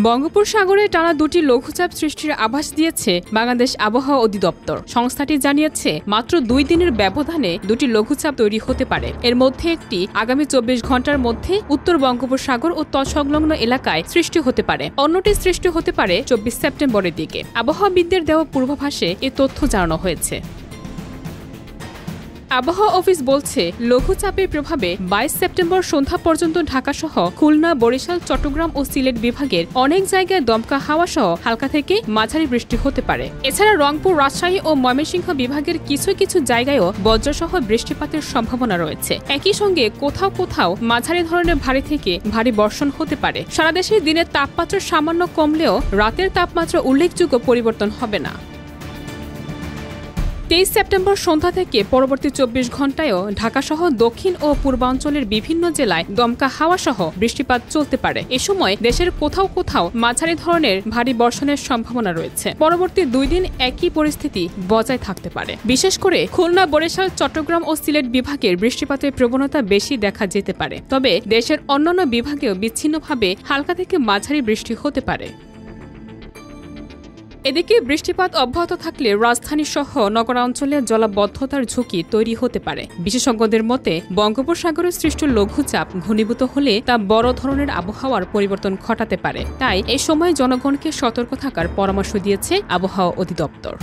বঙ্গোপসাগরে টানা দুটি লঘুচাপ সৃষ্টির আভাস দিয়েছে বাংলাদেশ আবহাওয়া অধিদপ্তর। সংস্থাটি জানিয়েছে মাত্র 2 দিনের ব্যবধানে দুটি লঘুচাপ তৈরি হতে পারে। এর মধ্যে একটি আগামী 24 ঘন্টার মধ্যে উত্তর বঙ্গোপসাগর ও তৎসংলগ্ন এলাকায় সৃষ্টি হতে পারে, অন্যটি সৃষ্টি হতে পারে 24 সেপ্টেম্বরের দিকে। আবহাওয়াবিদদের দেওয়া পূর্বাভাসে এ তথ্য জানানো হয়েছে। আবহাওয়া অফিস বলছে, লঘুচাপের প্রভাবে 22 সেপ্টেম্বর সন্ধ্যা পর্যন্ত ঢাকাসহ খুলনা, বরিশাল, চট্টগ্রাম ও সিলেট বিভাগের অনেক জায়গায় দমকা হাওয়া সহ হালকা থেকে মাঝারি বৃষ্টি হতে পারে। এছাড়া রংপুর, রাজশাহী ও ময়মনসিংহ বিভাগের কিছু কিছু জায়গায়ও বজ্রসহ বৃষ্টিপাতের সম্ভাবনা রয়েছে। একই সঙ্গে কোথাও কোথাও মাঝারি ধরনের ভারী থেকে ভারী বর্ষণ হতে পারে। সারা দেশে দিনের তাপমাত্রা সামান্য কমলেও রাতের তাপমাত্রা উল্লেখযোগ্য পরিবর্তন হবে না। 23 সেপ্টেম্বর সন্ধ্যা থেকে পরবর্তী 24 ঘন্টায়ও ঢাকাসহ দক্ষিণ ও পূর্বাঞ্চলের বিভিন্ন জেলায় দমকা হাওয়া সহ বৃষ্টিপাত চলতে পারে। এ সময় দেশের কোথাও কোথাও মাঝারি ধরনের ভারী বর্ষণের সম্ভাবনা রয়েছে। পরবর্তী 2 দিন একই পরিস্থিতি বজায় থাকতে পারে। বিশেষ করে খুলনা, বরিশাল, চট্টগ্রাম ও সিলেট বিভাগের বৃষ্টিপাতের প্রবণতা বেশি দেখা যেতে পারে। তবে দেশের অন্যান্য বিভাগেও বিচ্ছিন্নভাবে হালকা থেকে মাঝারি বৃষ্টি হতে পারে। এদিকে বৃষ্টিপাত অব্যাহত থাকলে রাজধানী সহ নগরাঞ্চলে জলাবদ্ধতার ঝুঁকি তৈরি হতে পারে। বিশেষজ্ঞদের মতে, বঙ্গোপসাগরে সৃষ্ট লঘুচাপ ঘনীভূত হলে তা বড় ধরনের আবহাওয়ার পরিবর্তন ঘটাতে পারে। তাই এ সময় জনগণকে সতর্ক থাকার পরামর্শ দিয়েছে আবহাওয়া অধিদপ্তর।